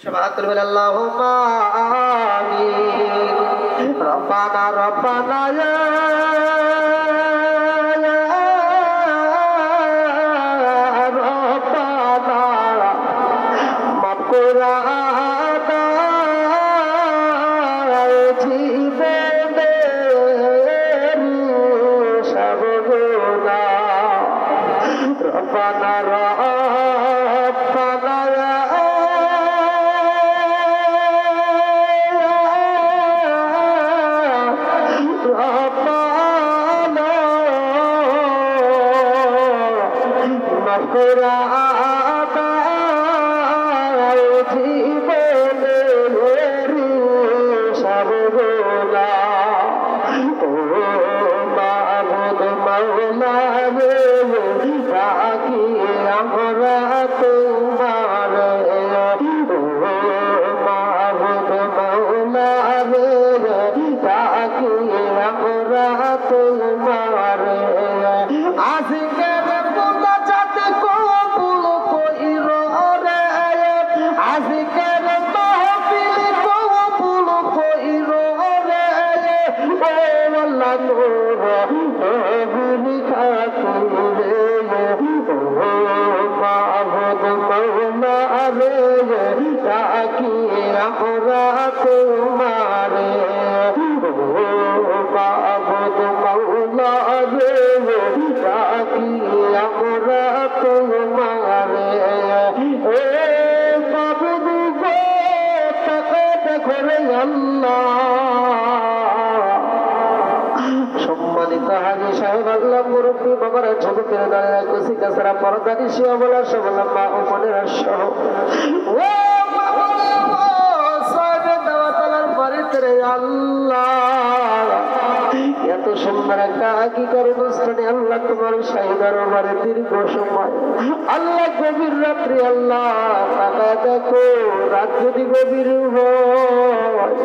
شفاعة اللهم آمين ربنا ربنا يا এত সুন্দর একটা আগিকার অনুষ্ঠানে আল্লাহ তোমার শাহিদার আমার দীর্ঘ সময় আল্লাহ গভীর রাত্রি আল্লাহ তাকায় দেখো রাত যদি গভীর হয়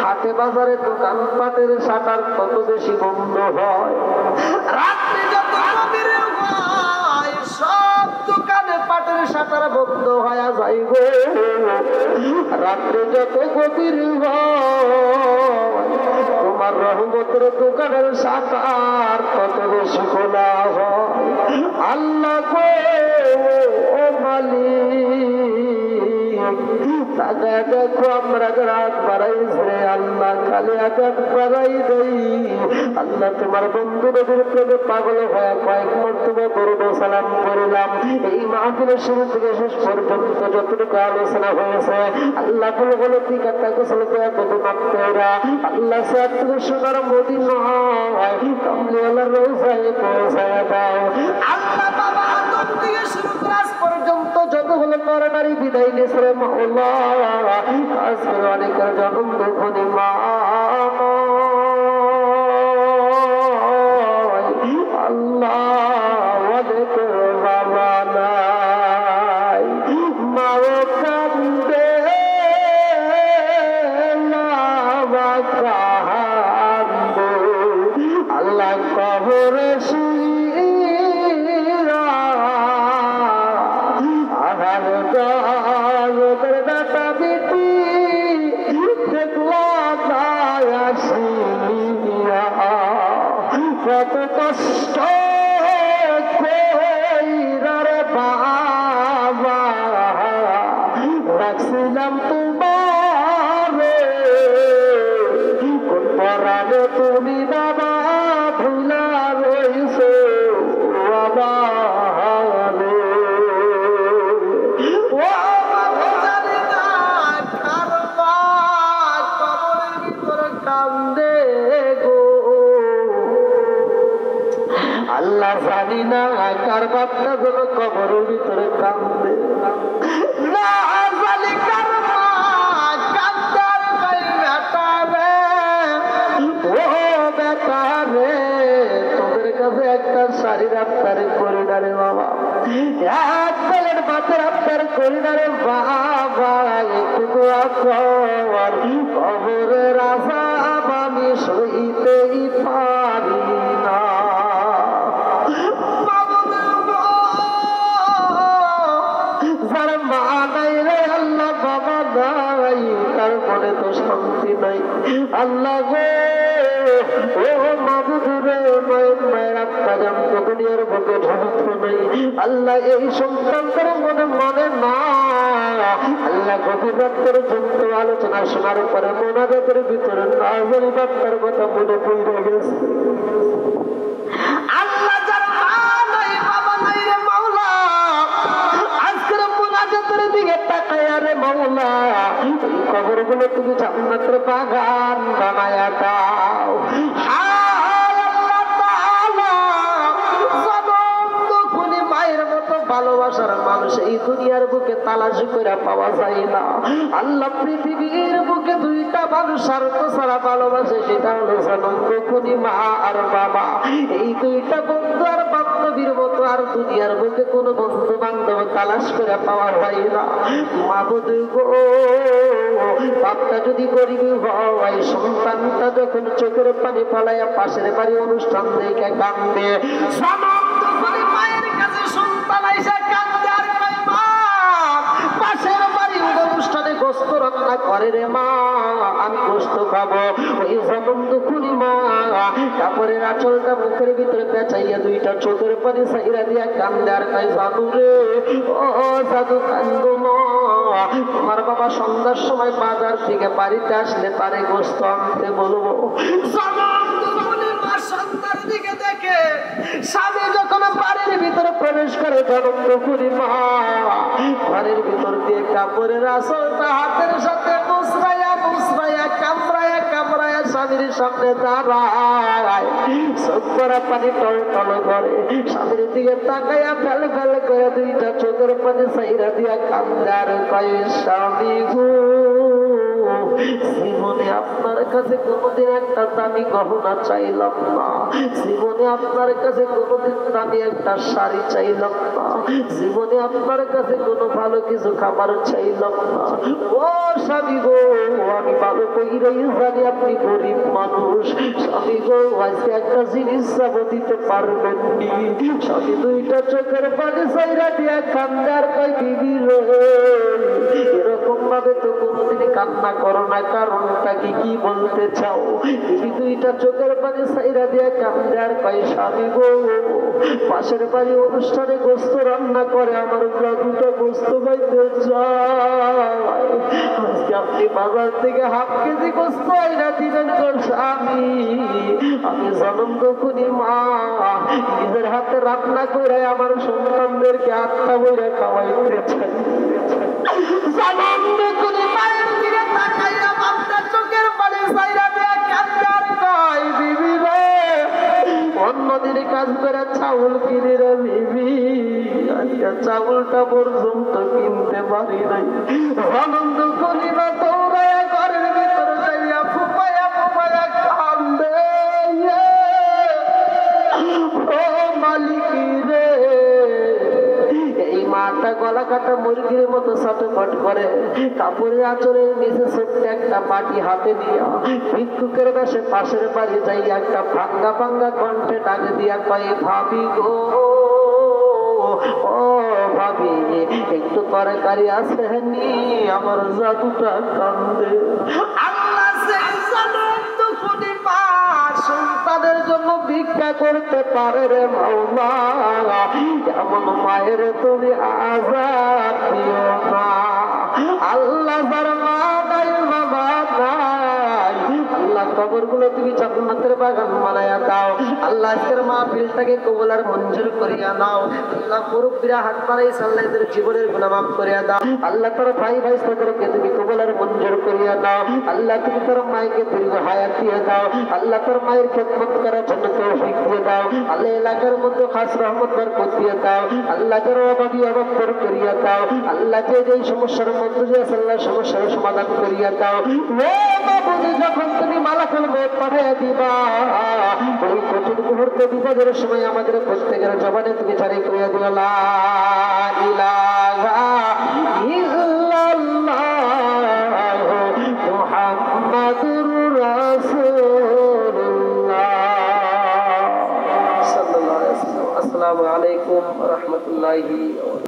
হাটে বাজারে দোকানপাটের শাটার কত বেশি বন্ধ হয় রাত্রি যত গভীর হয় সব দোকানে পাটের শাটার বন্ধ হয়ে যায় গো রাত্রি যত গভীর হয় তোমার রহমতের দোকানের শাটার কত বেশি খোলা হয় আল্লাহ গো ও মালিক তাকায় দেখো আমরা রাত বাড়াইছে আল্লাহ খালি আঘাত বাড়াই দেই আল্লাহ তোমার বন্ধুদের প্রেমে পাগল হয়ে কয়েক মর্তবা দরুদ ও সালাম করলাম এই মাহফিলের শুরু থেকে শেষ পর্যন্ত যতটুকু আলোচনা হয়েছে আল্লাহ বলে বলে টিকাটা গোসল করে কত মাত্রা আল্লাহ সাথে সোনার মদিনা হয় কামলিওয়ালার রোজায় পৌঁছায় দাও আল্লাহ বাবা আদম থেকে শুরু করে আজ পর্যন্ত যতগুলো নরনারী বিদায় নিয়েছে মাওলা আজকে অনেকের জন্ম দুঃখনি মা আল্লাহ অনেকের বাবা নাই মাও কান্দে কান্দে গো। আল্লাহ জানি না কার বাচ্চা যেন কবরের ভিতরে কান্দে, না জানি কার মা কান্দার কই বেটা রে, ও বেটা রে তোদের কাছে একটা শাড়ির আবদার করি না রে বাবা, এক প্লেট ভাতের আবদার করি না রে বাবা, একটু দোয়া কর, কবরের আযাব আমি সইতেই পারি না। যার মা নাই রে আল্লাহ, বাবা নাই, তার মনে তো শান্তি নাই আল্লাহ গো। ও মাবুদ রে, মায়ের আত্মা জানত দুনিয়ার বুকে ঢুকত নাই আল্লাহ, এই সন্তানদের মনে মনে না আল্লাহ। গভীর রাতের যুক্ত আলোচনা শোনার পরে মোনাজাতের ভিতরে নাজেল বার্তার কথা মনে পড়ে গেছে। আল্লাহ যার মা নাই বাবা নাই রে মাওলা, আজকের মোনাজাতের দিকে তাকায়া রে মাওলা, এই কবরগুলো তুমি জান্নাতের বাগান বানায়া দাও। ভালোবাসার মানুষ এই দুনিয়ার বুকে তালাশ করে পাওয়া যায় না আল্লাহ। পৃথিবীর বুকে দুইটা মানুষ স্বার্থ ছাড়া ভালোবাসে, সেটা হলো জননী মা আর বাবা। এই দুইটা বন্ধু আর বান্ধবীর মতো আর দুনিয়ার বুকে কোনো বন্ধু বান্ধব তালাশ করে পাওয়া যায় না। মাবুদ গো, বাপটা যদি গরিব হয়, সন্তানটা যখন চোখের পানি পালাইয়া পাশের বাড়ি অনুষ্ঠান দেখে কান্দে, মায়ের কাছে সন্তান আইসা কান্দে আর কয় মা পাশের বাড়ির অনুষ্ঠানে গোস্ত রান্না করে রে মা, আমি গোস্ত খাবো। ওই জনম দুখুনি মা কাপড়ের আঁচলটা মুখের ভিতরে পেঁচাইয়া দুইটা চোখের পানি সাইরা দিয়া কান্দে আর কয় জাদু রে, ও জাদু কান্দো মা, তোমার বাবা সন্ধ্যার সময় বাজার থেকে বাড়িতে আসলে তারে গোস্ত আনতে বলবো। সন্ধ্যার দিকে দেখে স্বামী যখন বাড়ির ভিতরে প্রবেশ করে, জননী মা ঘরের ভিতর দিয়ে কাপড়ের আঁচলটা হাতের সাথে মুসরাইয়া মুসরাইয়া কামড়াইয়া কামড়াইয়া স্বামীর সামনে দাঁড়ায়, চোখ করা পানি টল টল করে, স্বামীর দিকে তাকাইয়া ফেল ফেল করে দুইটা চোখের পানি সাইরা দিয়া কান্দে আর কয় স্বামী গো, জীবনে আপনার কাছে কোনোদিন একটা দামি গহনা চাইলাম না, জীবনে আপনার কাছে কোনোদিন দামি একটা শাড়ি চাইলাম না, জীবনে আপনার কাছে কোনো ভালো কিছু খাবার চাইলাম না। ও স্বামী গো, আমি ভালো কইরাই জানি আপনি গরিব মানুষ, স্বামী গো আজকে একটা জিনিস যাব দিতে পারবেন নি। স্বামী দুইটা চোখের পানি চাইরা দিয়া কান্দে আর কয় বিবি রে, এরকম ভাবে তো কোনোদিন কান্না করো না, কারণটা কি বলতে চাও? বিবি দুইটা চোখের পানি সাইরা দিয়া কান্দে আর কয় স্বামী গো, পাশের বাড়ি অনুষ্ঠানে গোস্ত রান্না করে, আমার দুটো গোস্ত খাইতে চায়, আজকে আপনি বাজার থেকে হাফ কেজি গোস্ত আইনা দিবেন গো স্বামী। আমি জনম দুখুনি মা নিজের হাতে রান্না করে আমার সন্তানদেরকে আত্মা বইরা খাওয়াইতে চাই। জনম দুখুনি মায়ের দিকে তাকাইয়া বাপটা চোখের পানি সাইরা দিয়া কান্দে আর কয় বিবি রে, অন্যদিন কাজ করে চাউল কিনে রে বিবি, আজকে চাউলটা পর্যন্ত কিনতে পারি নাই। আনন্দ করিবা দৌড়াইয়া ঘরের ভিতরে যাইয়া ফুপাইয়া ফুপাইয়া কান্দে, ও মালিক রে। এই মাটা গলা কাটা মুরগির মতো ছটফট করে, কাপড়ের আঁচলের নিচে ছোট্ট একটা পাটি হাতে দিয়া ভিক্ষুকের বেশে পাশের বাড়ি যাইয়া একটা ভাঙ্গা ভাঙ্গা কণ্ঠে ডাকে দিয়া কয় ভাবি গো, ও ভাবি একটু তরকারি আছে নি, আমার জাদুটা কান্দে। আল্লাহ সন্তানের জন্য ভিক্ষা করতে পারে রে মাওলা, এমন মায়ের তুমি আযাব দিও না। আল্লাহ যার মা নাই বাবা নাই, আল্লাহ কবরগুলো তুমি জান্নাতের বাগান বানায়া দাও আল্লাহ। আজকের মাহফিলটাকে কবুল আর মঞ্জুর করিয়া নাও আল্লাহ। মুরব্বিরা হাত বাড়াইছে আল্লাহ, এদের জীবনের গুনাহ মাফ করিয়া দাও আল্লাহ। তোর ভাই তাদেরকে তুমি কবুল আর মঞ্জুর করিয়া দাও আল্লাহ। তুমি তোর মায়েকে দীর্ঘ হায়াত দিয়ে দাও আল্লাহ। তোর মায়ের খেদমত করার জন্য তৌফিক দিয়ে দাও আল্লাহ। এলাকার মধ্যে খাস রহমত বরকত দিয়ে দাও আল্লাহ। যারা অভাবী অভাব দূর করিয়া দাও আল্লাহ। যে যেই সমস্যার মধ্যে দিয়ে আছে আল্লাহ সমস্যার সমাধান করিয়া দাও। ও মাবুদ, যখন তুমি মালাকুল মউত পাঠাইয়া দিবা ওই কঠিন মুহূর্তে বিপদের সময় আমাদের প্রত্যেকের জবানে তুমি জারি করিয়া দিও লা ইলাহা ইল্লাল্লাহ মুহাম্মাদুর রাসূলুল্লাহ সাল্লাল্লাহু আলাইহি ওয়াসাল্লাম। আসসালামু আলাইকুম ওয়া রাহমাতুল্লাহি